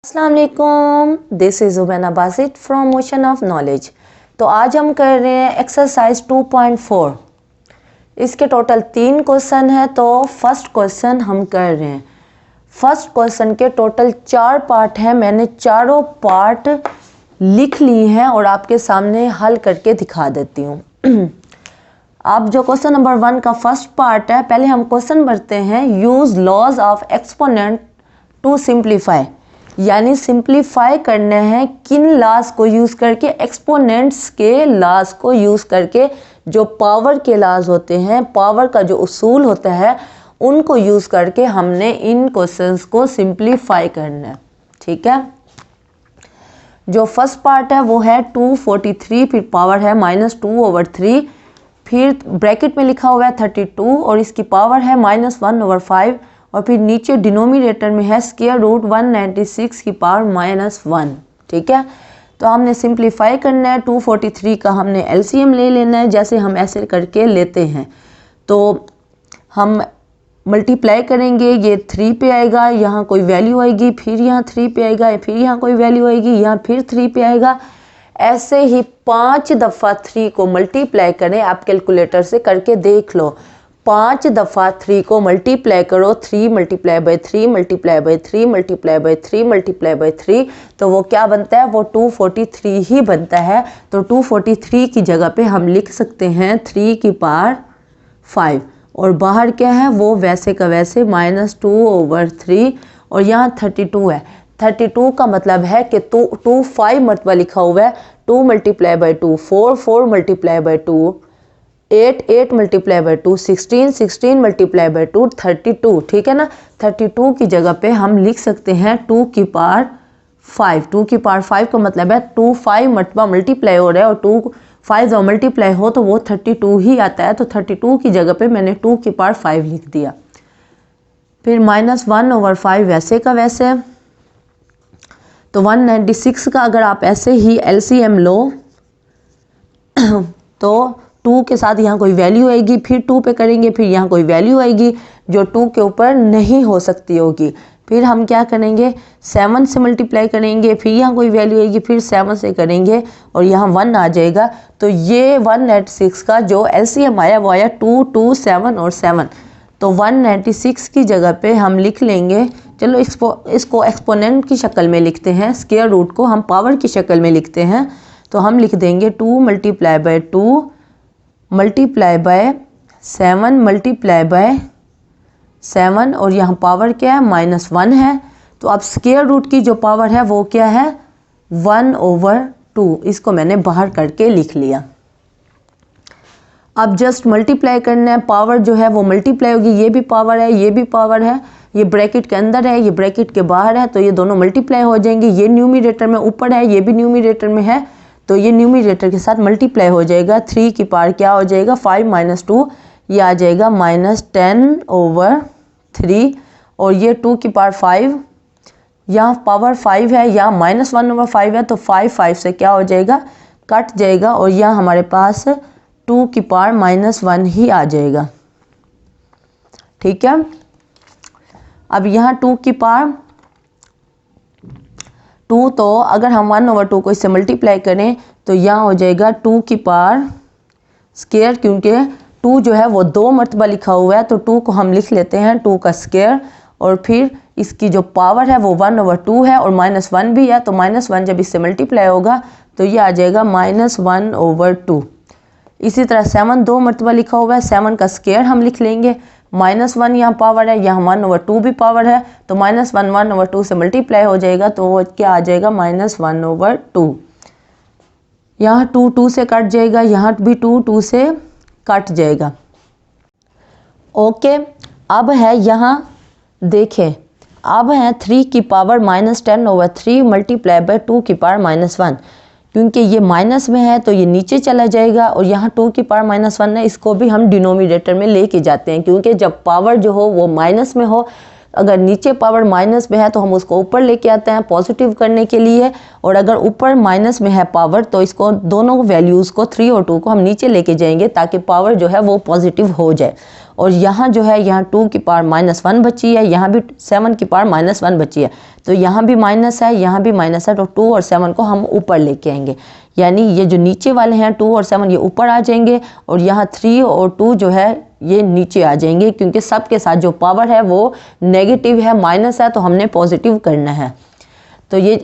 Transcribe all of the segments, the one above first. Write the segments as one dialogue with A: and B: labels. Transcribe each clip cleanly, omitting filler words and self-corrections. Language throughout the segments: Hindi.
A: अस्सलाम वालेकुम, this is Zubaina Basit from Ocean of Knowledge. तो आज हम कर रहे हैं एक्सरसाइज 2.4। इसके टोटल 3 क्वेश्चन है। तो फर्स्ट क्वेश्चन हम कर रहे हैं। फर्स्ट क्वेश्चन के टोटल 4 पार्ट हैं। मैंने चारों पार्ट लिख लिए हैं और आपके सामने हल करके दिखा देती हूँ। अब जो क्वेश्चन नंबर 1 का फर्स्ट पार्ट है, पहले हम क्वेश्चन भरते हैं। Use laws of exponent to simplify, यानी सिंप्लीफाई करना है किन लॉज को यूज़ करके, एक्सपोनेंट्स के लॉज को यूज़ करके। जो पावर के लॉज होते हैं, पावर का जो उसूल होता है, उनको यूज़ करके हमने इन क्वेश्चंस को सिंप्लीफाई करना है। ठीक है। जो फर्स्ट पार्ट है वो है 243, फिर पावर है -2/3, फिर ब्रैकेट में लिखा हुआ है 32 और इसकी पावर है -1/5 और फिर नीचे डिनोमिनेटर में है स्क्वायर रूट 196 की पावर -1। ठीक है। तो हमने सिंप्लीफाई करना है। 243 का हमने एलसीएम ले लेना है, जैसे हम ऐसे करके लेते हैं। तो हम मल्टीप्लाई करेंगे, ये 3 पे आएगा, यहाँ कोई वैल्यू आएगी, फिर यहाँ 3 पे आएगा, फिर यहाँ कोई वैल्यू आएगी, यहाँ फिर 3 पे आएगा। ऐसे ही 5 दफ़ा 3 को मल्टीप्लाई करें। आप कैलकुलेटर से करके देख लो। 5 दफ़ा 3 को मल्टीप्लाई करो, 3 multiply by 3 multiply by 3 multiply by 3 multiply by 3, तो वो क्या बनता है? वो 243 ही बनता है। तो 243 की जगह पे हम लिख सकते हैं 3 की पावर 5 और बाहर क्या है? वो वैसे का वैसे -2/3 और यहाँ 32 है। 32 का मतलब है कि 2 5 मरतबा लिखा हुआ है। 2 multiply by 2 4, 4 multiply by 2 8, 8 multiply by 2 16, 16 multiply by 2 32। ठीक है ना। 32 की जगह पे हम लिख सकते हैं 2 की पावर 5। 2 की पावर 5 का मतलब है 2 5 मरतबा मल्टीप्लाई हो रहा है और 2 5 जब मल्टीप्लाई हो तो वो 32 ही आता है। तो 32 की जगह पे मैंने 2 की पावर 5 लिख दिया। फिर -1/5 वैसे का वैसे। तो 196 का अगर आप ऐसे ही एलसीएम लो तो 2 के साथ यहाँ कोई वैल्यू आएगी, फिर 2 पे करेंगे, फिर यहाँ कोई वैल्यू आएगी जो 2 के ऊपर नहीं हो सकती होगी। फिर हम क्या करेंगे? 7 से मल्टीप्लाई करेंगे, फिर यहाँ कोई वैल्यू आएगी, फिर 7 से करेंगे और यहाँ 1 आ जाएगा। तो ये 196 का जो एलसीएम आया वो आया 2, 2, 7 और 7। तो 196 की जगह पे हम लिख लेंगे, चलो इसको एक्सपोनेंट की शक्ल में लिखते हैं, स्क्वायर रूट को हम पावर की शक्ल में लिखते हैं। तो हम लिख देंगे 2 multiply by 2 multiply by 7 multiply by 7 और यहाँ पावर क्या है? -1 है। तो अब स्क्वायर रूट की जो पावर है वो क्या है? 1/2। इसको मैंने बाहर करके लिख लिया। अब जस्ट मल्टीप्लाई करना है। पावर जो है वो मल्टीप्लाई होगी, ये भी पावर है, ये भी पावर है, ये ब्रैकेट के अंदर है, ये ब्रैकेट के बाहर है, तो ये दोनों मल्टीप्लाई हो जाएंगे। ये न्यूमरेटर में ऊपर है, ये भी न्यूमरेटर में है, तो ये न्यूमरेटर के साथ मल्टीप्लाई हो जाएगा। 3 की पावर क्या हो जाएगा? 5 - 2, ये आ जाएगा -10/3 और ये 2 की पावर 5, यहाँ पावर 5 है, यहाँ -1/5 है, तो 5 से क्या हो जाएगा? कट जाएगा और यहाँ हमारे पास 2 की पावर -1 ही आ जाएगा। ठीक है। अब यहाँ 2 की पावर 2, तो अगर हम 1/2 को इससे मल्टीप्लाई करें तो यहाँ हो जाएगा 2 की पावर स्क्वायर, क्योंकि 2 जो है वो 2 मरतबा लिखा हुआ है, तो 2 को हम लिख लेते हैं 2 का स्क्वायर और फिर इसकी जो पावर है वो 1/2 है और -1 भी है, तो -1 जब इससे मल्टीप्लाई होगा तो ये आ जाएगा -1/2। इसी तरह 7 2 मरतबा लिखा हुआ है, 7 का स्क्वायर हम लिख लेंगे। -1 यहाँ पावर है, यहाँ 1/2 भी पावर है, तो -1 1/2 से मल्टीप्लाई हो जाएगा, तो वो क्या आ जाएगा? -1/2। यहाँ 2 2 से कट जाएगा, यहाँ भी 2 2 से कट जाएगा। ओके। अब है यहाँ देखें, अब है 3 की पावर -10/3 मल्टीप्लाई बाय 2 की पावर -1। क्योंकि ये माइनस में है तो ये नीचे चला जाएगा और यहाँ 2 की पावर -1 है, इसको भी हम डिनोमिनेटर में लेके जाते हैं, क्योंकि जब पावर जो हो वो माइनस में हो, अगर नीचे पावर माइनस में है तो हम उसको ऊपर लेके आते हैं पॉजिटिव करने के लिए, और अगर ऊपर माइनस में है पावर तो इसको दोनों वैल्यूज़ को 3 और 2 को हम नीचे लेके जाएंगे ताकि पावर जो है वो पॉजिटिव हो जाए। और यहाँ जो है यहाँ 2 की पावर -1 बची है, यहाँ भी 7 की पावर -1 बची है, तो यहाँ भी माइनस है, यहाँ भी माइनस है, तो 2 और 7 को हम ऊपर लेके आएंगे। यानी ये जो नीचे वाले हैं 2 और 7 ये ऊपर आ जाएंगे और यहाँ 3 और 2 जो है ये नीचे आ जाएंगे, क्योंकि सबके साथ जो पावर है वो नेगेटिव है, माइनस है, तो हमने पॉजिटिव करना है। तो ये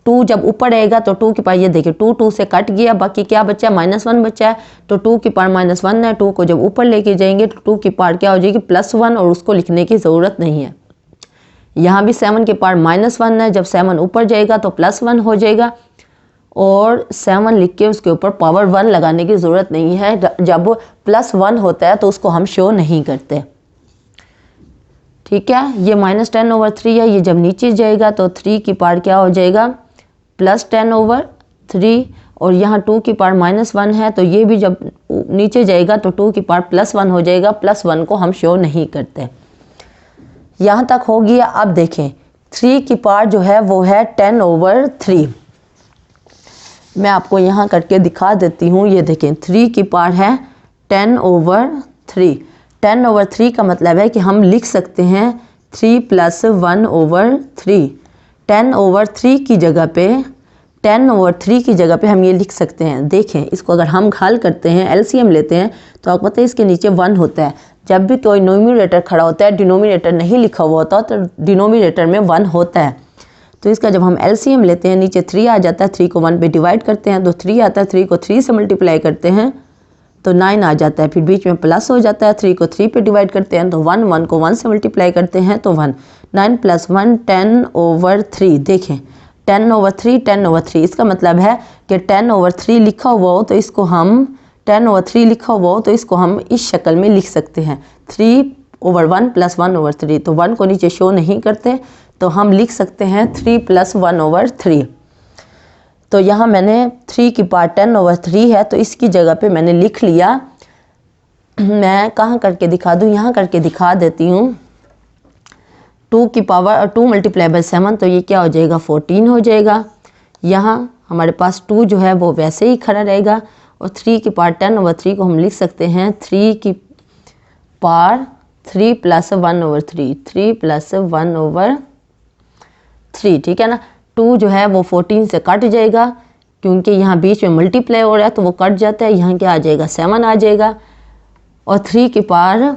A: 2 जब ऊपर रहेगा तो 2 की पावर, ये देखिए 2 से कट गया, बाकी क्या बचा है -1 बचा है, तो 2 की पावर -1 है, 2 को जब ऊपर लेके जाएंगे तो 2 की पावर क्या हो जाएगी +1 और उसको लिखने की ज़रूरत नहीं है। यहाँ भी 7 की पावर -1 है, जब 7 ऊपर जाएगा तो +1 हो जाएगा और 7 लिख के उसके ऊपर पावर 1 लगाने की ज़रूरत नहीं है। जब +1 होता है तो उसको हम शो नहीं करते, ठीक है। ये -10/3 है, ये जब नीचे जाएगा तो 3 की पावर क्या हो जाएगा +10/3 और यहाँ 2 की पावर -1 है, तो ये भी जब नीचे जाएगा तो 2 की पावर +1 हो जाएगा, +1 को हम शो नहीं करते। यहाँ तक हो गया। अब देखें 3 की पावर जो है वो है 10/3। मैं आपको यहाँ करके दिखा देती हूँ। ये देखें 3 की पावर है 10/3। 10/3 का मतलब है कि हम लिख सकते हैं 3 + 1/3। 10/3 की जगह पे 10/3 की जगह पे हम ये लिख सकते हैं। देखें इसको अगर हम हल करते हैं, एलसीएम लेते हैं, तो आपको पता है इसके नीचे 1 होता है। जब भी कोई न्यूमरेटर खड़ा होता है, डिनोमिनेटर नहीं लिखा हुआ होता, तो डिनोमिनेटर में 1 होता है। तो इसका जब हम एलसीएम लेते हैं, नीचे 3 आ जाता है, 3 को 1 पे डिवाइड करते हैं तो 3 आता है, 3 को 3 से मल्टीप्लाई करते हैं तो 9 आ जाता है, फिर बीच में प्लस हो जाता है, 3 को 3 पे डिवाइड करते हैं तो 1, 1 को 1 से मल्टीप्लाई करते हैं तो 1, 9 + 1 10/3। देखें 10/3 10/3, इसका मतलब है कि 10/3 लिखा हुआ हो तो इसको हम 10/3 लिखा हुआ हो तो इसको हम इस शक्ल में लिख सकते हैं 3/1 + 1/3। तो 1 को नीचे शो नहीं करते तो हम लिख सकते हैं 3 + 1/3। तो यहाँ मैंने 3 की पावर 10/3 है, तो इसकी जगह पे मैंने लिख लिया। मैं कहाँ करके दिखा दूँ, यहाँ करके दिखा देती हूँ। 2 की पावर 2 × 7, तो ये क्या हो जाएगा 14 हो जाएगा। यहाँ हमारे पास 2 जो है वो वैसे ही खड़ा रहेगा और 3 की पावर 10/3 को हम लिख सकते हैं 3 की पावर 3 + 1/3, 3 + 1/3, ठीक है ना। 2 जो है वो 14 से कट जाएगा, क्योंकि यहाँ बीच में मल्टीप्लाई हो रहा है तो वो कट जाता है। यहाँ क्या आ जाएगा 7 आ जाएगा और 3 की पावर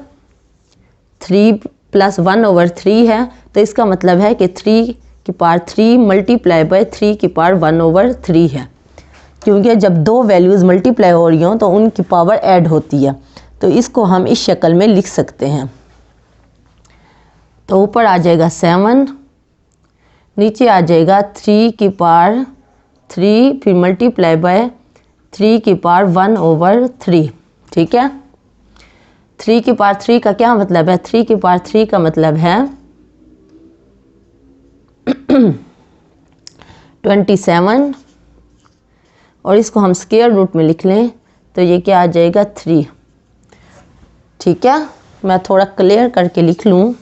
A: 3 + 1/3 है, तो इसका मतलब है कि 3 की पावर 3 × 3 की पावर 1/3 है, क्योंकि जब दो वैल्यूज़ मल्टीप्लाई हो रही हों तो उनकी पावर ऐड होती है। तो इसको हम इस शक्ल में लिख सकते हैं। तो ऊपर आ जाएगा 7, नीचे आ जाएगा 3 की पावर 3 फिर × 3 की पावर 1/3, ठीक है। 3 की पावर 3 का क्या मतलब है, 3 की पावर 3 का मतलब है 27 और इसको हम स्क्वायर रूट में लिख लें तो ये क्या आ जाएगा 3, ठीक है। मैं थोड़ा क्लियर करके लिख लूँ।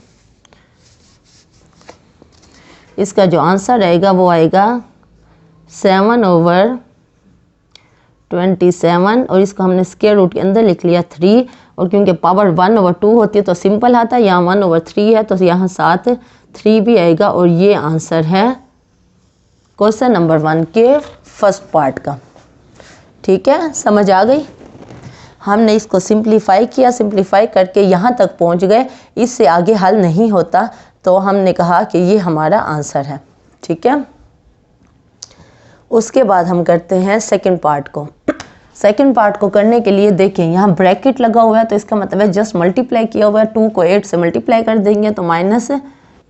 A: इसका जो आंसर आएगा वो आएगा 7/27 और इसको हमने स्क्वायर रूट के अंदर लिख लिया 3, और क्योंकि पावर 1/2 होती है तो सिंपल आता है। यहाँ 1/3 है तो यहाँ साथ 3 भी आएगा और ये आंसर है क्वेश्चन नंबर 1 के फर्स्ट पार्ट का, ठीक है। समझ आ गई। हमने इसको सिंप्लीफाई किया, सिंप्लीफाई करके यहाँ तक पहुँच गए, इससे आगे हल नहीं होता, तो हमने कहा कि ये हमारा आंसर है, ठीक है। उसके बाद हम करते हैं सेकंड पार्ट को। सेकंड पार्ट को करने के लिए देखें यहाँ ब्रैकेट लगा हुआ है, तो इसका मतलब है जस्ट मल्टीप्लाई किया हुआ है। 2 को 8 से मल्टीप्लाई कर देंगे तो माइनस,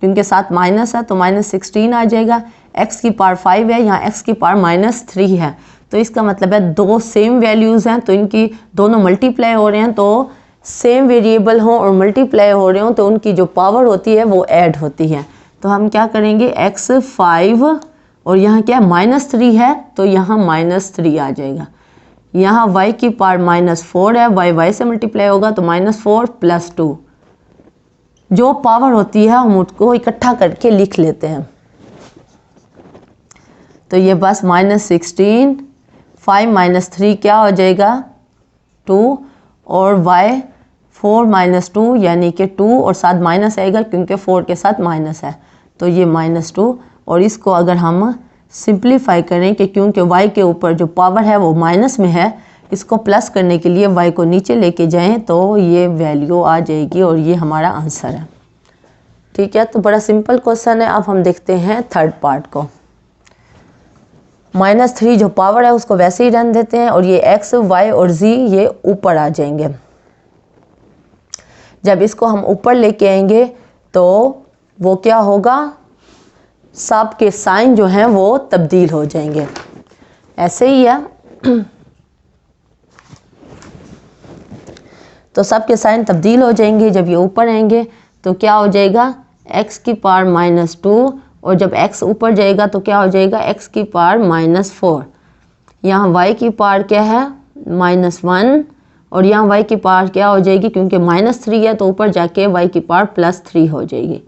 A: क्योंकि साथ माइनस है तो -16 आ जाएगा। x की पावर 5 है, यहाँ x की पावर -3 है, तो इसका मतलब है दो सेम वैल्यूज़ हैं तो इनकी दोनों मल्टीप्लाई हो रहे हैं, तो सेम वेरिएबल हों और मल्टीप्लाई हो रहे हों तो उनकी जो पावर होती है वो ऐड होती है। तो हम क्या करेंगे x 5 और यहाँ क्या -3 है तो यहाँ -3 आ जाएगा। यहाँ y की पावर -4 है, y से मल्टीप्लाई होगा तो -4 + 2, जो पावर होती है हम उसको इकट्ठा करके लिख लेते हैं। तो ये बस -16, 5 - 3 क्या हो जाएगा 2 और y 4 माइनस 2 यानी कि 2 और साथ माइनस आएगा क्योंकि 4 के साथ माइनस है, तो ये -2। और इसको अगर हम सिंप्लीफाई करें कि क्योंकि y के ऊपर जो पावर है वो माइनस में है, इसको प्लस करने के लिए y को नीचे लेके जाएं तो ये वैल्यू आ जाएगी और ये हमारा आंसर है। ठीक है, तो बड़ा सिंपल क्वेश्चन है। अब हम देखते हैं थर्ड पार्ट को। -3 जो पावर है उसको वैसे ही रहने देते हैं और ये x, y और z ये ऊपर आ जाएंगे। जब इसको हम ऊपर लेके आएंगे तो वो क्या होगा, सब के साइन जो हैं वो तब्दील हो जाएंगे। ऐसे ही है तो सब के साइन तब्दील हो जाएंगे। जब ये ऊपर आएंगे तो क्या हो जाएगा, x की पावर -2 और जब x ऊपर जाएगा तो क्या हो जाएगा, x की पावर -4। यहाँ y की पावर क्या है, -1 और यहाँ y की पावर क्या हो जाएगी, क्योंकि -3 है तो ऊपर जाके y की पावर +3 हो जाएगी।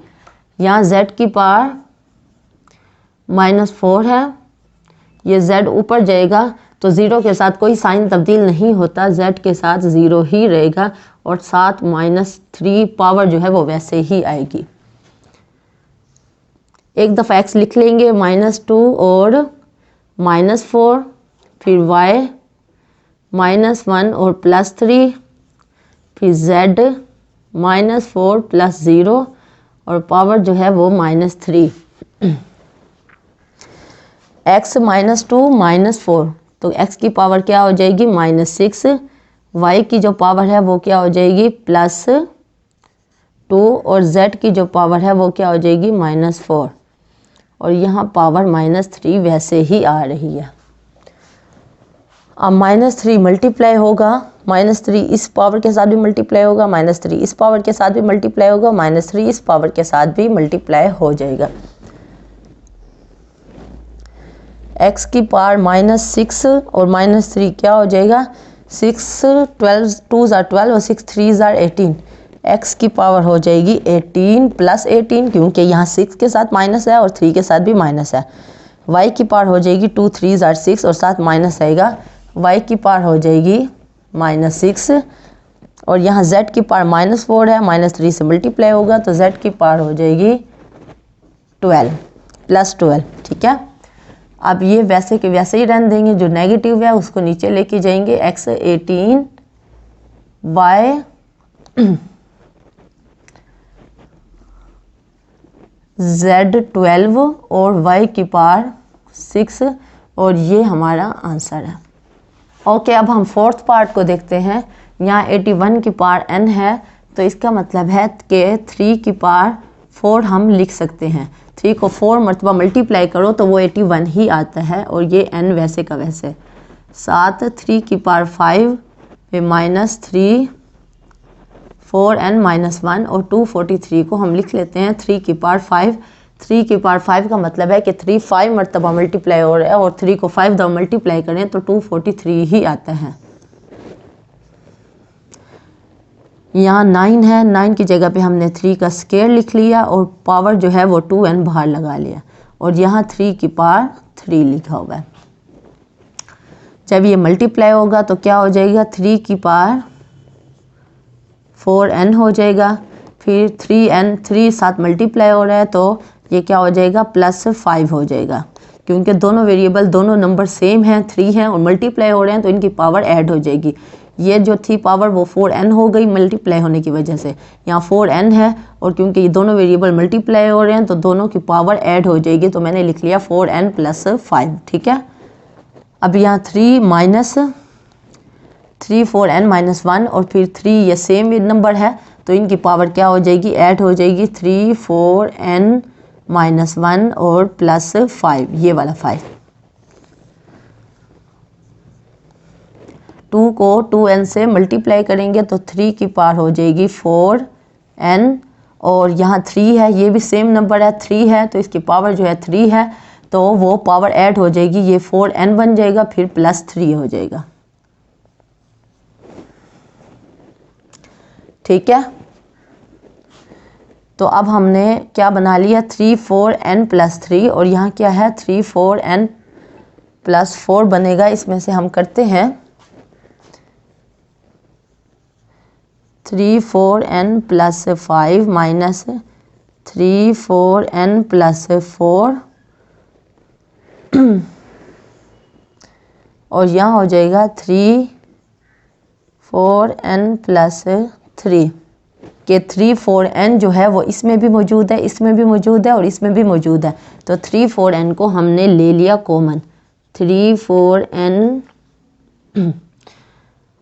A: यहाँ z की पावर -4 है, ये z ऊपर जाएगा तो 0 के साथ कोई साइन तब्दील नहीं होता, z के साथ 0 ही रहेगा और साथ -3 पावर जो है वो वैसे ही आएगी। एक दफ़ा x लिख लेंगे -2 और -4, फिर y -1 और +3, फिर z -4 + 0 और पावर जो है वो -3। x -2 -4 तो x की पावर क्या हो जाएगी, -6। y की जो पावर है वो क्या हो जाएगी, +2 और z की जो पावर है वो क्या हो जाएगी, -4 और यहाँ पावर -3 वैसे ही आ रही है। अब -3 मल्टीप्लाई होगा, -3 इस पावर के साथ भी मल्टीप्लाई होगा, -3 इस पावर के साथ भी मल्टीप्लाई होगा, -3 इस पावर के साथ भी मल्टीप्लाई हो जाएगा। x की पावर -6 और -3 क्या हो जाएगा, 6 12 2 are 12 और 6 3 are 18। x की पावर हो जाएगी 18 + 18 क्योंकि यहाँ 6 के साथ माइनस है और 3 के साथ भी माइनस है। y की पावर हो जाएगी 2 3 are 6 और साथ माइनस आएगा, y की पावर हो जाएगी -6 और यहाँ z की पावर -4 है, -3 से मल्टीप्लाई होगा तो z की पावर हो जाएगी 12 +12। ठीक है, अब ये वैसे के वैसे ही रहने देंगे, जो नेगेटिव है उसको नीचे लेके जाएंगे। x 18 y z 12 और y की पावर 6 और ये हमारा आंसर है। ओके, अब हम फोर्थ पार्ट को देखते हैं। यहाँ 81 की पावर n है तो इसका मतलब है कि 3 की पावर 4 हम लिख सकते हैं। 3 को 4 मरतबा मल्टीप्लाई करो तो वो 81 ही आता है और ये n वैसे का वैसे। साथ 3 की पावर 5 पे -3 4n -1 और 243 को हम लिख लेते हैं 3 की पावर 5। 3 की पावर 5 का मतलब है कि 3 5 मरतबा मल्टीप्लाई हो रहा है और 3 को 5 दफ़ा मल्टीप्लाई करें तो 243 ही आता है। यहाँ 9 है, 9 की जगह पे हमने 3 का स्क्वायर लिख लिया और पावर जो है वो 2n बाहर लगा लिया और यहाँ 3 की पावर 3 लिखा हुआ है। जब ये मल्टीप्लाई होगा तो क्या हो जाएगा, 3 की पावर 4n हो जाएगा, फिर 3n 3 साथ मल्टीप्लाई हो रहा है तो ये क्या हो जाएगा, +5 हो जाएगा क्योंकि दोनों वेरिएबल दोनों नंबर सेम हैं, 3 हैं और मल्टीप्लाई हो रहे हैं तो इनकी पावर ऐड हो जाएगी। ये जो थी पावर वो 4n हो गई मल्टीप्लाई होने की वजह से, यहाँ 4n है और क्योंकि ये दोनों वेरिएबल मल्टीप्लाई हो रहे हैं तो दोनों की पावर ऐड हो जाएगी तो मैंने लिख लिया 4n + 5। ठीक है, अब यहाँ 3 4n -1 और फिर 3 ये सेम नंबर है तो इनकी पावर क्या हो जाएगी, ऐड हो जाएगी 3 4n -1 और +5, ये वाला 5। 2 को 2n से मल्टीप्लाई करेंगे तो 3 की पावर हो जाएगी 4n और यहाँ 3 है, ये भी सेम नंबर है, 3 है तो इसकी पावर जो है 3 है तो वो पावर ऐड हो जाएगी, ये 4n बन जाएगा फिर +3 हो जाएगा। ठीक है, तो अब हमने क्या बना लिया, 3 4n + 3 और यहाँ क्या है 3 4n + 4 बनेगा। इसमें से हम करते हैं 3/4n plus 5 minus 3/4n plus 4 और यहाँ हो जाएगा 3/4n प्लस 3 के 3/4n जो है वो इसमें भी मौजूद है, इसमें भी मौजूद है और इसमें भी मौजूद है। तो 3/4n को हमने ले लिया कॉमन, 3/4n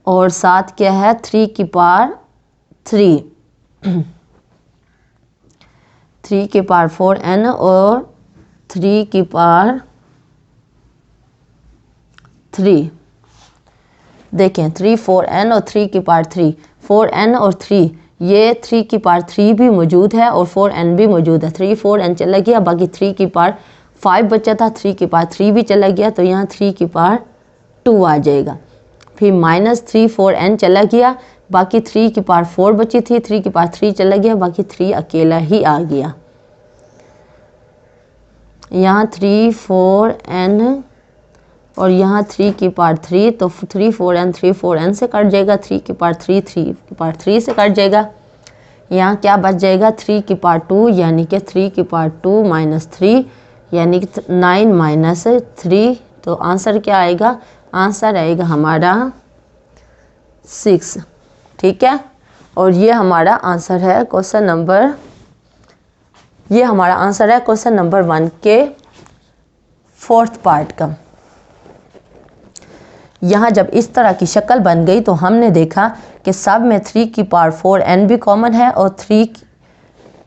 A: और साथ क्या है 3 की पावर 3 3 की पावर 4n और 3 की पावर 3। देखें 3/4n और 3 की पावर 3, 4n और 3, ये 3 की पावर 3 भी मौजूद है और 4n भी मौजूद है। 3/4n चला गया, बाकी 3 की पावर 5 बचा था, 3 की पावर 3 भी चला गया, तो यहाँ 3 की पावर 2 आ जाएगा। फिर माइनस 3/4n चला गया, बाकी 3 की पावर 4 बची थी, 3 की पावर 3 चला गया, बाकी 3 अकेला ही आ गया। यहाँ 3/4n और यहाँ 3 की पावर 3, तो 3/4n से कट जाएगा, 3 की पावर 3 3 की पावर 3 से कट जाएगा। यहाँ क्या बच जाएगा 3 की पावर 2, यानी कि 3 की पावर 2 माइनस 3 यानी कि 9 माइनस 3। तो आंसर क्या आएगा, आंसर आएगा हमारा 6। ठीक है, और ये हमारा आंसर है क्वेश्चन नंबर, ये हमारा आंसर है क्वेश्चन नंबर 1 के 4th पार्ट का। यहाँ जब इस तरह की शक्ल बन गई तो हमने देखा कि सब में 3 की पावर 4n भी कॉमन है और 3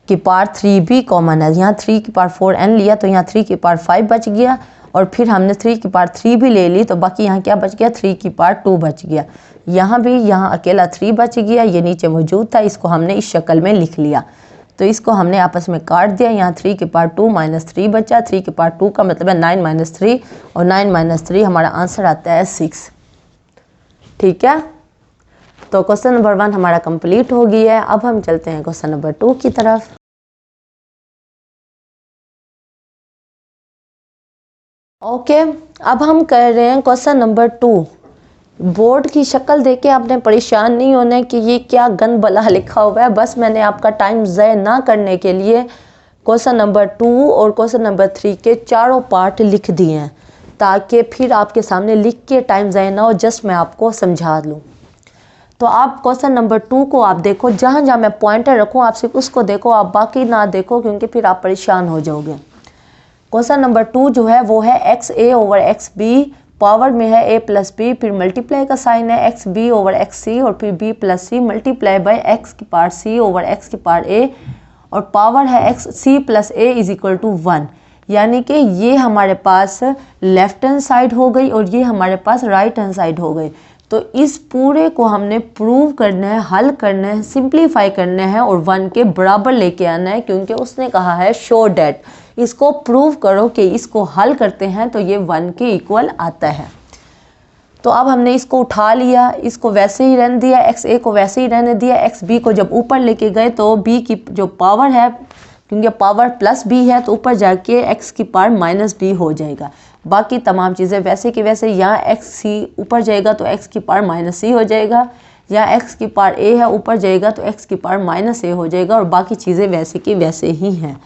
A: की पावर 3 भी कॉमन है। यहाँ 3 की पावर 4n लिया तो यहाँ 3 की पावर 5 बच गया और फिर हमने 3 की पावर 3 भी ले ली, तो बाकी यहाँ क्या बच गया 3 की पावर 2 बच गया। यहाँ भी यहाँ अकेला 3 बच गया, ये नीचे मौजूद था, इसको हमने इस शक्ल में लिख लिया, तो इसको हमने आपस में काट दिया। यहाँ 3 की पावर 2 माइनस 3 बचा, 3 की पावर 2 का मतलब है 9 माइनस 3 और 9 माइनस 3 हमारा आंसर आता है 6। ठीक है, तो क्वेश्चन नंबर 1 हमारा कंप्लीट हो गया है। अब हम चलते हैं क्वेश्चन नंबर 2 की तरफ। ओके, अब हम कर रहे हैं क्वेश्चन नंबर 2। बोर्ड की शक्ल देख के आपने परेशान नहीं होना है कि ये क्या गन बला लिखा हुआ है, बस मैंने आपका टाइम ज़ाया ना करने के लिए क्वेश्चन नंबर 2 और क्वेश्चन नंबर 3 के चारों पार्ट लिख दिए हैं, ताकि फिर आपके सामने लिख के टाइम ज़ाया ना हो, जस्ट मैं आपको समझा लूँ। तो आप क्वेश्चन नंबर 2 को आप देखो, जहाँ जहाँ मैं पॉइंटर रखूँ आप सिर्फ उसको देखो, आप बाकी ना देखो, क्योंकि फिर आप परेशान हो जाओगे। क्वेश्चन नंबर 2 जो है वो है x a over x b, power में है a प्लस बी, फिर मल्टीप्लाई का साइन है x b over x c और फिर b plus c multiply by x की पावर c ओवर एक्स की पावर a और पावर है x c plus a is equal to 1। यानी कि ये हमारे पास लेफ्ट हैंड साइड हो गई और ये हमारे पास राइट हैंड साइड हो गई। तो इस पूरे को हमने प्रूव करना है, हल करना है, सिंप्लीफाई करना है और 1 के बराबर लेके आना है, क्योंकि उसने कहा है शो डैट, इसको प्रूव करो कि इसको हल करते हैं तो ये 1 के इक्वल आता है। तो अब हमने इसको उठा लिया, इसको वैसे ही रहने दिया, एक्स ए को वैसे ही रहने दिया, एक्स बी को जब ऊपर लेके गए तो बी की जो पावर है, क्योंकि पावर प्लस बी है तो ऊपर जाके एक्स की पावर माइनस बी हो जाएगा। बाकी तमाम चीज़ें वैसे की वैसे, यहाँ एक्स सी ऊपर जाएगा तो एक्स की पावर माइनस सी हो जाएगा, यहाँ एक्स की पावर ए है ऊपर जाएगा तो एक्स की पावर माइनस ए हो जाएगा और बाकी चीज़ें वैसे की वैसे ही हैं।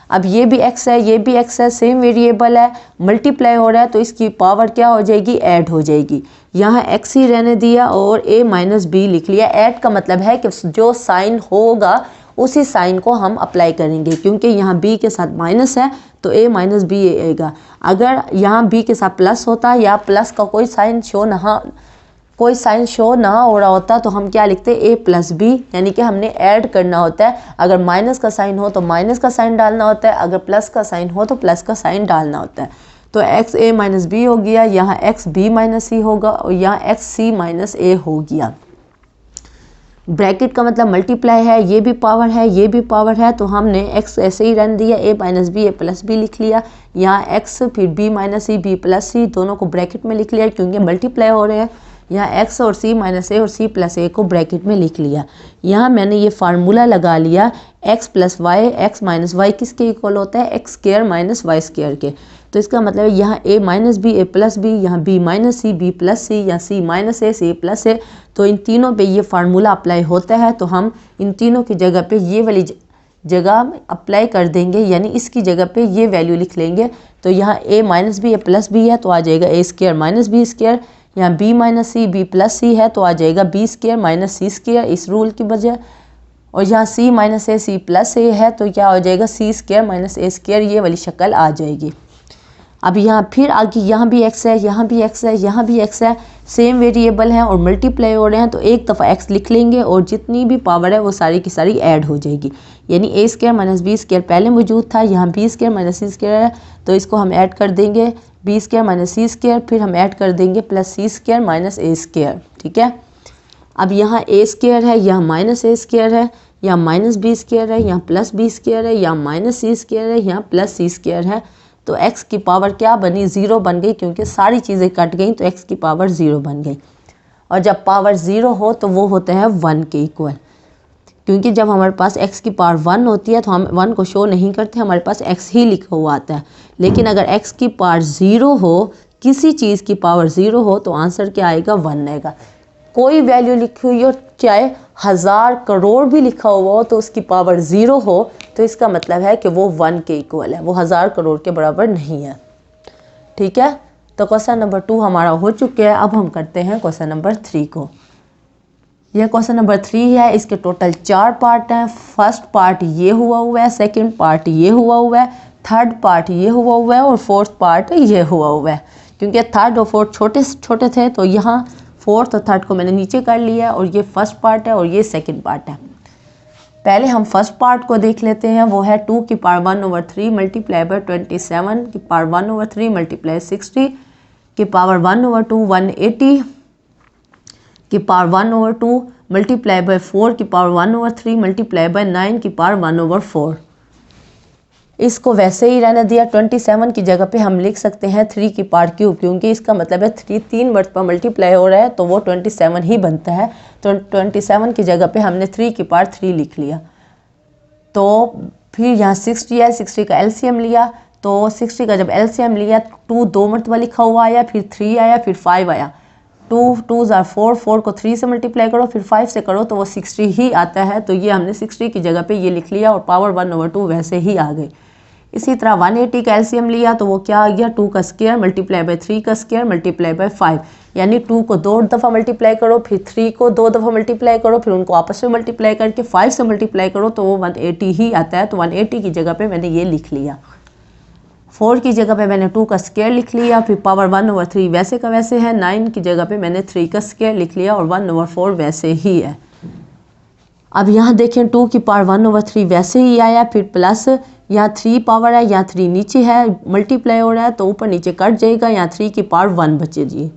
A: अब ये भी x है, ये भी x है, सेम वेरिएबल है, मल्टीप्लाई हो रहा है तो इसकी पावर क्या हो जाएगी, ऐड हो जाएगी। यहाँ x ही रहने दिया और a माइनस बी लिख लिया। ऐड का मतलब है कि जो साइन होगा उसी साइन को हम अप्लाई करेंगे, क्योंकि यहाँ b के साथ माइनस है तो a माइनस बी आएगा। अगर यहाँ b के साथ प्लस होता या प्लस का कोई साइन शो ना हो रहा होता तो हम क्या लिखते a प्लस बी, यानी कि हमने ऐड करना होता है। अगर माइनस का साइन हो तो माइनस का साइन डालना होता है, अगर प्लस का साइन हो तो प्लस का साइन डालना होता है। तो एक्स ए माइनस बी हो गया, यहाँ एक्स बी माइनस सी होगा और यहाँ एक्स सी माइनस ए हो गया। ब्रैकेट का मतलब मल्टीप्लाई है, ये भी पावर है, ये भी पावर है, तो हमने x ऐसे ही रन दिया, a minus b, a plus b लिख लिया। यहाँ x फिर b minus c, b plus c, दोनों को ब्रैकेट में लिख लिया क्योंकि मल्टीप्लाई हो रहे हैं। यहाँ x और c माइनस ए और c प्लस ए को ब्रैकेट में लिख लिया। यहाँ मैंने ये फार्मूला लगा लिया x plus y, x minus y किसके इक्वल होता है, x square minus y square के। तो इसका मतलब है यहाँ a minus b a plus b, यहाँ b minus c b plus c, या c minus a c plus a. तो इन तीनों पे ये फार्मूला अप्लाई होता है, तो हम इन तीनों की जगह पे ये वाली जगह अप्लाई कर देंगे, यानी इसकी जगह पे ये वैल्यू लिख लेंगे। तो यहाँ a minus b a plus b है तो आ जाएगा a square minus b square, यहाँ b minus c b plus c है तो आ जाएगा b square minus c square इस रूल की वजह, और यहाँ c minus a c plus a है तो क्या हो जाएगा c square minus a square, ये वाली शक्ल आ जाएगी। अब यहाँ फिर आगे यहाँ भी x है, यहाँ भी x है, यहाँ भी x है, सेम वेरिएबल हैं और मल्टीप्लाई हो रहे हैं, तो एक दफ़ा x लिख लेंगे और जितनी भी पावर है वो सारी की सारी ऐड हो जाएगी। यानी a square minus b square पहले मौजूद था, यहाँ b square minus c square है तो इसको हम ऐड कर देंगे b square minus c square, फिर हम ऐड कर देंगे plus c square minus a square. ठीक है, अब यहाँ a स्क्वायर है, यहाँ माइनस ए स्क्वायर है, यहाँ माइनस बी स्क्वायर है, यहाँ प्लस बी स्क्वायर है, यहाँ माइनस सी स्क्वायर है, यहाँ प्लस सी स्क्वायर है। तो x की पावर क्या बनी, 0 बन गई, क्योंकि सारी चीज़ें कट गई तो x की पावर 0 बन गई। और जब पावर 0 हो तो वो होते हैं 1 के इक्वल, क्योंकि जब हमारे पास x की पावर 1 होती है तो हम 1 को शो नहीं करते, हमारे पास x ही लिखा हुआ आता है। लेकिन अगर x की पावर 0 हो, किसी चीज़ की पावर 0 हो तो आंसर क्या आएगा, 1 आएगा। कोई वैल्यू लिखी हुई हो, चाहे 1000 करोड़ भी लिखा हुआ हो, तो उसकी पावर 0 हो तो इसका मतलब है कि वो 1 के इक्वल है, वो 1000 करोड़ के बराबर नहीं है। ठीक है, तो क्वेश्चन नंबर 2 हमारा हो चुके हैं। अब हम करते हैं क्वेश्चन नंबर 3 को। यह क्वेश्चन नंबर 3 है, इसके टोटल 4 पार्ट हैं। फर्स्ट पार्ट ये हुआ है, सेकंड पार्ट ये हुआ है, थर्ड पार्ट ये हुआ है और फोर्थ पार्ट ये हुआ है। क्योंकि थर्ड और फोर्थ छोटे छोटे थे तो यहाँ फोर्थ और थर्ड को मैंने नीचे कर लिया है, और ये फर्स्ट पार्ट है और ये सेकंड पार्ट है। पहले हम फर्स्ट पार्ट को देख लेते हैं, वो है 2 की पावर 1/3 मल्टीप्लाई बाय 27 की पावर 1/3 मल्टीप्लाई 60 की पावर 1/2 180 की पावर 1/2 मल्टीप्लाई बाय 4 की पावर 1/3 मल्टीप्लाई बाय 9 की पावर 1/4। इसको वैसे ही रहने दिया। 27 की जगह पे हम लिख सकते हैं 3 की पावर क्यूब, क्योंकि इसका मतलब है 3 वर्ड पर मल्टीप्लाई हो रहा है तो वो 27 ही बनता है। तो 27 की जगह पे हमने 3 की पावर 3 लिख लिया। तो फिर यहाँ 60 है, 60 का एलसीएम लिया, तो 60 का जब एलसीएम लिया 2 दो मरतबा लिखा हुआ आया, फिर 3 आया, फिर 5 आया। 2 2s are 4, 4 को 3 से मल्टीप्लाई करो, फिर 5 से करो तो वो 60 ही आता है। तो ये हमने 60 की जगह पे ये लिख लिया और पावर 1/2 वैसे ही आ गई। इसी तरह 180 का एलसीएम लिया तो वो क्या आ गया, 2 का स्क्वायर मल्टीप्लाई बाय 3 का स्क्वायर मल्टीप्लाई बाय 5। यानी 2 को 2 दफ़ा मल्टीप्लाई करो, फिर 3 को 2 दफ़ा मल्टीप्लाई करो, फिर उनको आपस में मल्टीप्लाई करके 5 से मल्टीप्लाई करो तो वो 180 ही आता है। तो 180 की जगह पे मैंने ये लिख लिया। 4 की जगह पे मैंने 2 का स्क्वायर लिख लिया, फिर पावर 1/3 वैसे का वैसे है। 9 की जगह पे मैंने 3 का स्क्वायर लिख लिया और 1/4 वैसे ही है। अब यहाँ देखें 2 की पावर 1/3 वैसे ही आया, फिर प्लस यहाँ 3 पावर है, यहाँ 3 नीचे है, मल्टीप्लाई हो रहा है तो ऊपर नीचे कट जाएगा, यहाँ 3 की पावर 1 बचेगी।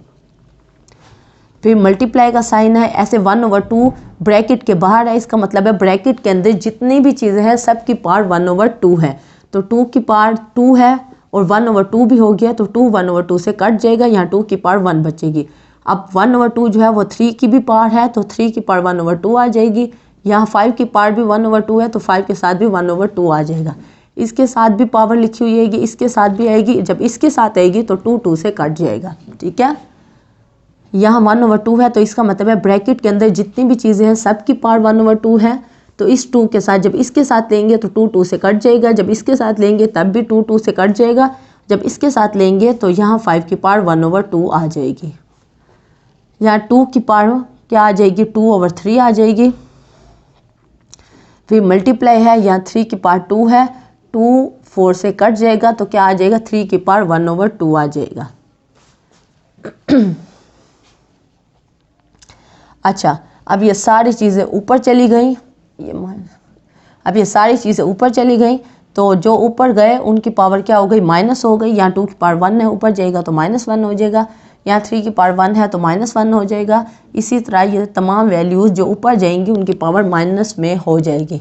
A: फिर मल्टीप्लाई का साइन है, ऐसे 1/2 ब्रैकेट के बाहर है, इसका मतलब है ब्रैकेट के अंदर जितनी भी चीज़ें हैं सब की पावर 1/2 है। तो 2 की पावर 2 है और 1/2 भी हो गया, तो 2 1/2 से कट जाएगा, यहाँ 2 की पावर 1 बचेगी। अब 1/2 जो है वो 3 की भी पावर है तो 3 की पावर 1/2 आ जाएगी। यहाँ 5 की पावर भी 1/2 है तो 5 के साथ भी 1/2 आ जाएगा। इसके साथ भी पावर लिखी हुई आएगी, इसके साथ भी आएगी, जब इसके साथ आएगी तो 2 से कट जाएगा। ठीक है, यहाँ 1/2 है तो इसका मतलब है ब्रैकेट के अंदर जितनी भी चीज़ें हैं सब की पावर 1/2 है। तो इस 2 के साथ जब इसके साथ लेंगे तो 2 से कट जाएगा, जब इसके साथ लेंगे तब भी 2 से कट जाएगा, जब इसके साथ लेंगे तो यहाँ 5 की पावर 1/2 आ जाएगी। यहाँ 2 की पावर क्या आ जाएगी, 2/3 आ जाएगी। फिर मल्टीप्लाई है, यहाँ 3 की पावर 2 है, 2 4 से कट जाएगा तो क्या आ जाएगा, 3 की पावर 1/2 आ जाएगा। अच्छा, अब ये सारी चीज़ें ऊपर चली गई, अब ये सारी चीज़ें ऊपर चली गई तो जो ऊपर गए उनकी पावर क्या हो गई, माइनस हो गई। यहाँ 2 की पावर 1 है, ऊपर जाएगा तो -1 हो जाएगा। यहाँ 3 की पावर 1 है तो -1 हो जाएगा। इसी तरह ये तमाम वैल्यूज़ जो ऊपर जाएंगी उनकी पावर माइनस में हो जाएगी।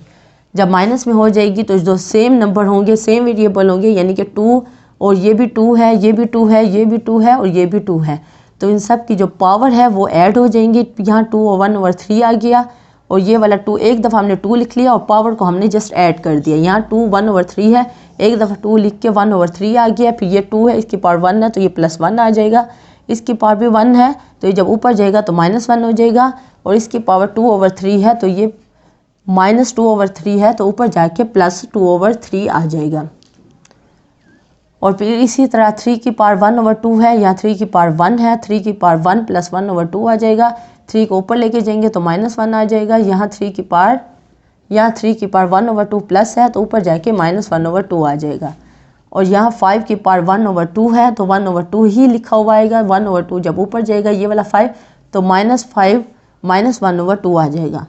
A: जब माइनस में हो जाएगी तो जो सेम नंबर होंगे, सेम वेरिएबल होंगे, यानी कि 2 और ये भी 2 है, ये भी 2 है, ये भी 2 है और ये भी 2 है, तो इन सब की जो पावर है वो ऐड हो जाएंगी। यहाँ 2 और 1/3 आ गया और ये वाला 2 एक दफ़ा हमने 2 लिख लिया और पावर को हमने जस्ट ऐड कर दिया। यहाँ 2 1/3 है, एक दफ़ा 2 लिख के 1/3 आ गया, फिर ये 2 है इसकी पावर 1 है तो ये +1 आ जाएगा, इसकी पावर भी 1 है तो ये जब ऊपर जाएगा तो -1 हो जाएगा, और इसकी पावर 2/3 है तो ये -2/3 है तो ऊपर जाके +2/3 आ जाएगा। और फिर इसी तरह 3 की पावर 1/2 है, यहाँ 3 की पावर 1 है, 3 की पावर 1 + 1/2 आ जाएगा, 3 को ऊपर लेके जाएंगे तो -1 आ जाएगा, यहाँ 3 की पावर 1/2 प्लस है तो ऊपर जाके -1/2 आ जाएगा, और यहाँ 5 की पावर 1/2 है तो 1/2 ही लिखा हुआ आएगा, 1/2 जब ऊपर जाएगा ये वाला 5 तो -5 -1/2 आ जाएगा,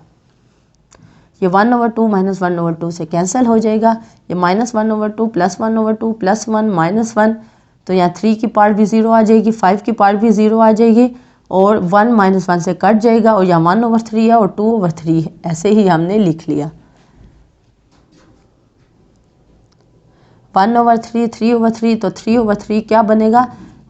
A: ये 1/2 -1/2 से कैंसिल हो जाएगा, ये -1/2 + 1/2 + 1 -1, तो यहाँ 3 की पावर भी 0 आ जाएगी, 5 की पावर भी 0 आ जाएगी, और 1 -1 से कट जाएगा, और यहाँ 1/3 है और 2/3 है, ऐसे ही हमने लिख लिया। 1/3 3/3 तो 3/3 क्या बनेगा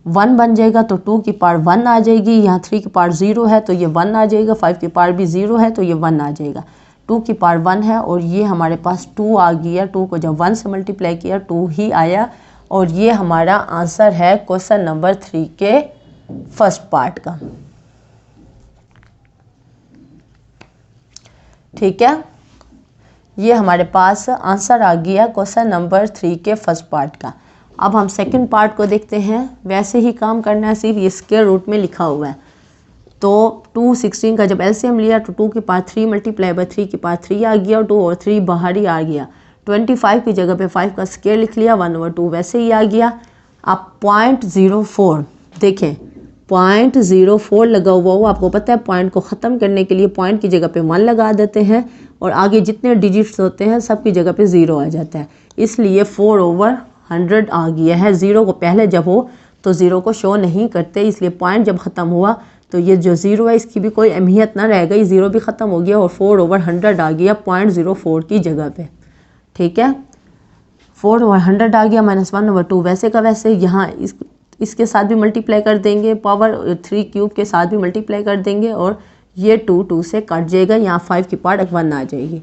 A: 1 बन जाएगा, तो 2 की पावर 1 आ जाएगी, यहाँ 3 की पावर 0 है तो ये 1 आ जाएगा, 5 की पावर भी 0 है तो ये 1 आ जाएगा, 2 की पावर 1 है और ये हमारे पास 2 आ गया, 2 को जब 1 से मल्टीप्लाई किया 2 ही आया, और ये हमारा आंसर है क्वेश्चन नंबर 3 के फर्स्ट पार्ट का। ठीक है, ये हमारे पास आंसर आ गया क्वेश्चन नंबर 3 के फर्स्ट पार्ट का। अब हम सेकंड पार्ट को देखते हैं, वैसे ही काम करना है, सिर्फ ये स्क्वायर रूट में लिखा हुआ है। तो 216 का जब एलसीएम लिया तो 2 की पावर 3 × 3 की पावर 3 आ गया, और 2/3 बाहर ही आ गया, 25 की जगह पे 5 का स्क्वायर लिख लिया, 1/2 वैसे ही आ गया। अब 0.04 देखें, 0.04 लगा हुआ हो, आपको पता है पॉइंट को ख़त्म करने के लिए पॉइंट की जगह पे 1 लगा देते हैं, और आगे जितने डिजिट्स होते हैं सब की जगह पे 0 आ जाता है, इसलिए 4/100 आ गया है। 0 को पहले जब हो तो 0 को शो नहीं करते, इसलिए पॉइंट जब ख़त्म हुआ तो ये जो 0 है इसकी भी कोई अहमियत ना रह गई, 0 भी ख़त्म हो गया और 4/100 आ गया 0.04 की जगह पे। ठीक है, 4/100 आ गया, -1/2 वैसे का वैसे, यहाँ इसके साथ भी मल्टीप्लाई कर देंगे, पावर 3 क्यूब के साथ भी मल्टीप्लाई कर देंगे, और ये 2 से कट जाएगा, यहाँ 5 की पावर 1 आ जाएगी,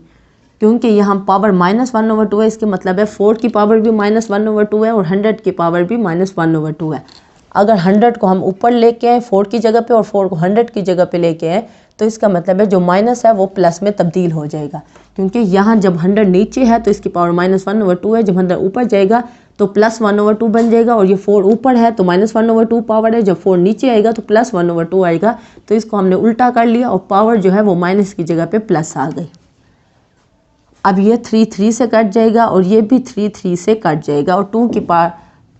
A: क्योंकि यहाँ पावर -1/2 है, इसके मतलब है 4 की पावर भी -1/2 है और 100 की पावर भी -1/2 है। अगर 100 को हम ऊपर लेके आए 4 की जगह पे और 4 को 100 की जगह पे लेके आए तो इसका मतलब है जो माइनस है वो प्लस में तब्दील हो जाएगा, क्योंकि यहाँ जब 100 नीचे है तो इसकी पावर -1/2 है, जब 100 ऊपर जाएगा तो +1/2 बन जाएगा, और ये 4 ऊपर है तो -1/2 पावर है, जब 4 नीचे आएगा तो +1/2 आएगा, तो इसको हमने उल्टा कर लिया और पावर जो है वो माइनस की जगह पे प्लस आ गई। अब ये 3 से कट जाएगा और ये भी 3 से कट जाएगा, और 2 की पावर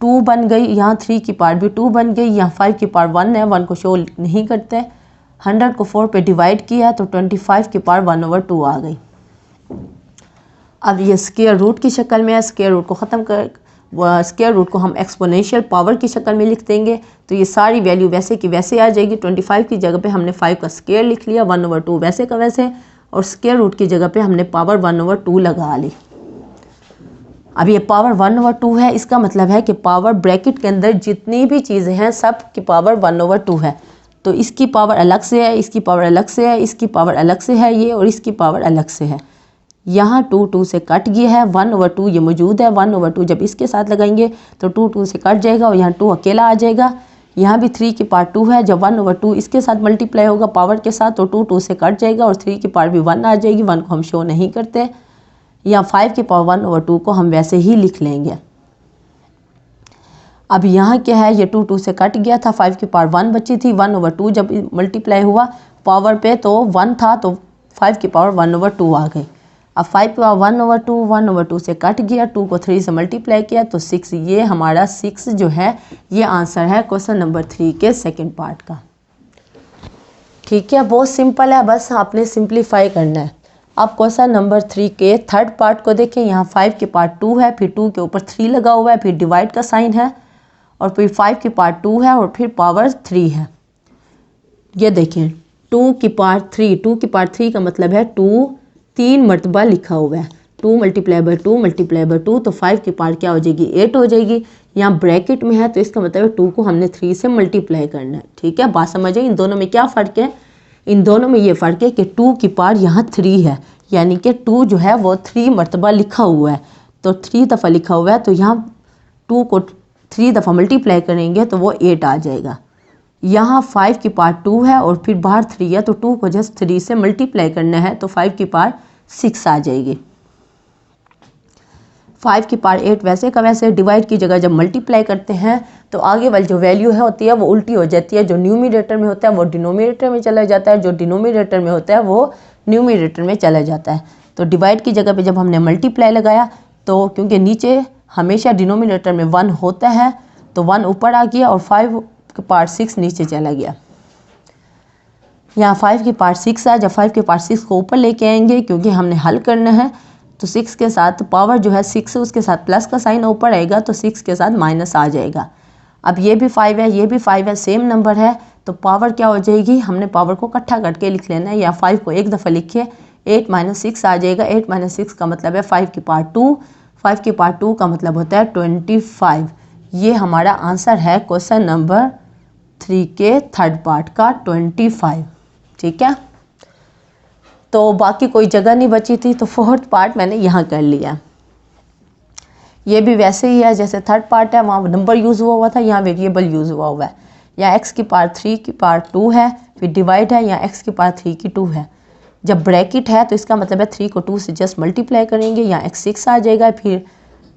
A: 2 बन गई, यहाँ 3 की पावर भी 2 बन गई, यहाँ 5 की पावर 1 है, 1 को शो नहीं करते। 100 को 4 पे डिवाइड किया तो 25 की पावर 1/2 आ गई। अब ये स्क्वायर रूट की शक्ल में है, स्क्वायर रूट को ख़त्म कर स्क्वायर रूट को हम एक्सपोनेंशियल पावर की शक्ल में लिख देंगे, तो ये सारी वैल्यू वैसे की वैसे आ जाएगी। 25 की जगह पे हमने 5 का स्क्वायर लिख लिया, 1/2 वैसे का वैसे, और स्क्वायर रूट की जगह पे हमने पावर 1/2 लगा ली। अब ये पावर 1/2 है, इसका मतलब है कि पावर ब्रैकेट के अंदर जितनी भी चीज़ें हैं सब की पावर 1/2 है, तो इसकी पावर अलग से है, इसकी पावर अलग से है, इसकी पावर अलग से है ये, और इसकी पावर अलग से है। यहाँ 2 से कट गया है, 1/2 ये मौजूद है, 1/2 जब इसके साथ लगाएंगे तो 2 से कट जाएगा और यहाँ 2 अकेला आ जाएगा। यहाँ भी 3 की पावर 2 है, जब 1/2 इसके साथ मल्टीप्लाई होगा पावर के साथ तो 2 से कट जाएगा और 3 की पावर भी 1 आ जाएगी, 1 को हम शो नहीं करते। या 5 की पावर 1/2 को हम वैसे ही लिख लेंगे। अब यहाँ क्या है, ये 2 से कट गया था, 5 की पावर 1 बची थी, 1/2 जब मल्टीप्लाई हुआ पावर पे तो 1 था तो 5 की पावर 1/2 आ गई। अब 5 की पावर 1/2 से कट गया, 2 को 3 से मल्टीप्लाई किया तो 6, ये हमारा 6 जो है ये आंसर है क्वेश्चन नंबर 3 के सेकेंड पार्ट का। ठीक है, बहुत सिंपल है, बस आपने सिंप्लीफाई करना है। अब क्वेश्चन नंबर 3 के थर्ड पार्ट को देखें, यहाँ 5 की पावर 2 है, फिर 2 के ऊपर 3 लगा हुआ है, फिर डिवाइड का साइन है, और फिर 5 की पावर 2 है और फिर पावर 3 है। ये देखें 2 की पावर 3, 2 की पावर 3 का मतलब है 2 3 मरतबा लिखा हुआ है, 2 × 2 × 2, तो 5 की पावर क्या हो जाएगी 8 हो जाएगी। यहाँ ब्रैकेट में है तो इसका मतलब है 2 को हमने 3 से मल्टीप्लाई करना है। ठीक है, बात समझ आई। इन दोनों में क्या फ़र्क है, इन दोनों में ये फ़र्क है कि 2 की पावर यहाँ 3 है, यानी कि 2 जो है वो 3 मरतबा लिखा हुआ है, तो 3 दफ़ा लिखा हुआ है, तो यहाँ 2 को 3 दफ़ा मल्टीप्लाई करेंगे तो वो 8 आ जाएगा। यहाँ 5 की पावर 2 है और फिर बाहर 3 है, तो 2 को जस्ट 3 से मल्टीप्लाई करना है तो 5 की पावर 6 आ जाएगी। 5 की पावर 8 वैसे का वैसे, डिवाइड की जगह जब मल्टीप्लाई करते हैं तो आगे वाली जो वैल्यू है होती है वो उल्टी हो जाती है। जो न्यूमरेटर में होता है वो डिनोमिनेटर में चला जाता है, जो डिनोमिनेटर में होता है वो न्यूमरेटर में चला जाता है। तो डिवाइड की जगह पे जब हमने मल्टीप्लाई लगाया तो क्योंकि नीचे हमेशा डिनोमिनेटर में 1 होता है तो 1 ऊपर आ गया और 5 की पावर 6 नीचे चला गया। यहाँ 5 की पावर 6 है, जब 5 की पावर 6 को ऊपर लेके आएंगे क्योंकि हमने हल करना है, तो 6 के साथ पावर जो है 6 उसके साथ प्लस का साइन ऊपर आएगा तो 6 के साथ माइनस आ जाएगा। अब ये भी 5 है, ये भी 5 है, सेम नंबर है, तो पावर क्या हो जाएगी, हमने पावर को इकट्ठा करके लिख लेना है। या 5 को एक दफ़ा लिखिए, 8 - 6 आ जाएगा। 8 - 6 का मतलब है 5 की पावर 2, 5 की पावर 2 का मतलब होता है 25। ये हमारा आंसर है क्वेश्चन नंबर 3 के थर्ड पार्ट का 25। ठीक है, तो बाकी कोई जगह नहीं बची थी तो फोर्थ पार्ट मैंने यहाँ कर लिया। ये भी वैसे ही है जैसे थर्ड पार्ट है, वहाँ नंबर यूज़ हुआ था, यहाँ वेरिएबल यूज़ हुआ है। यहाँ x की पावर 3 की पावर 2 है, फिर डिवाइड है, यहाँ x की पावर 3 की 2 है। जब ब्रैकेट है तो इसका मतलब है 3 को 2 से जस्ट मल्टीप्लाई करेंगे, यहाँ x 6 आ जाएगा। फिर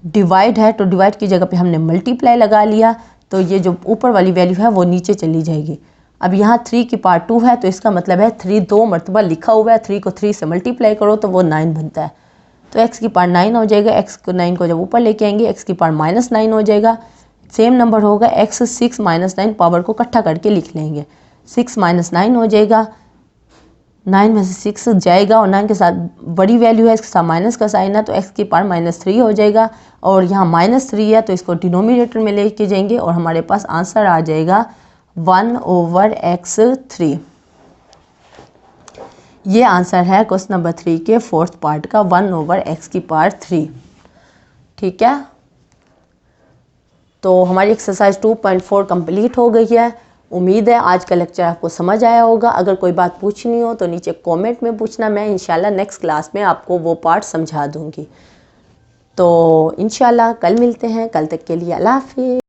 A: डिवाइड है तो डिवाइड की जगह पे हमने मल्टीप्लाई लगा लिया, तो ये जो ऊपर वाली वैल्यू है वो नीचे चली जाएगी। अब यहाँ 3 की पावर 2 है तो इसका मतलब है 3 2 मरतबा लिखा हुआ है, 3 को 3 से मल्टीप्लाई करो तो वो 9 बनता है। तो x की पावर 9 हो जाएगा, x को 9 को जब ऊपर लेके आएंगे x की पावर -9 हो जाएगा। सेम नंबर होगा x 6 - 9, पावर को इकट्ठा करके लिख लेंगे। 6 - 9 हो जाएगा, 9 में से 6 जाएगा और 9 के साथ बड़ी वैल्यू है, इसके साथ माइनस का साइन है तो x की पावर -3 हो जाएगा। और यहाँ -3 है तो इसको डिनोमिनेटर में लेके जाएंगे और हमारे पास आंसर आ जाएगा 1/x3। ये आंसर है क्वेश्चन नंबर 3 के फोर्थ पार्ट का, 1/x की पावर 3। ठीक है, तो हमारी एक्सरसाइज 2.4 कंप्लीट हो गई है। उम्मीद है आज का लेक्चर आपको समझ आया होगा। अगर कोई बात पूछनी हो तो नीचे कमेंट में पूछना, मैं इंशाल्लाह नेक्स्ट क्लास में आपको वो पार्ट समझा दूंगी। तो इंशाल्लाह कल मिलते हैं, कल तक के लिए अल्लाह हाफिज़।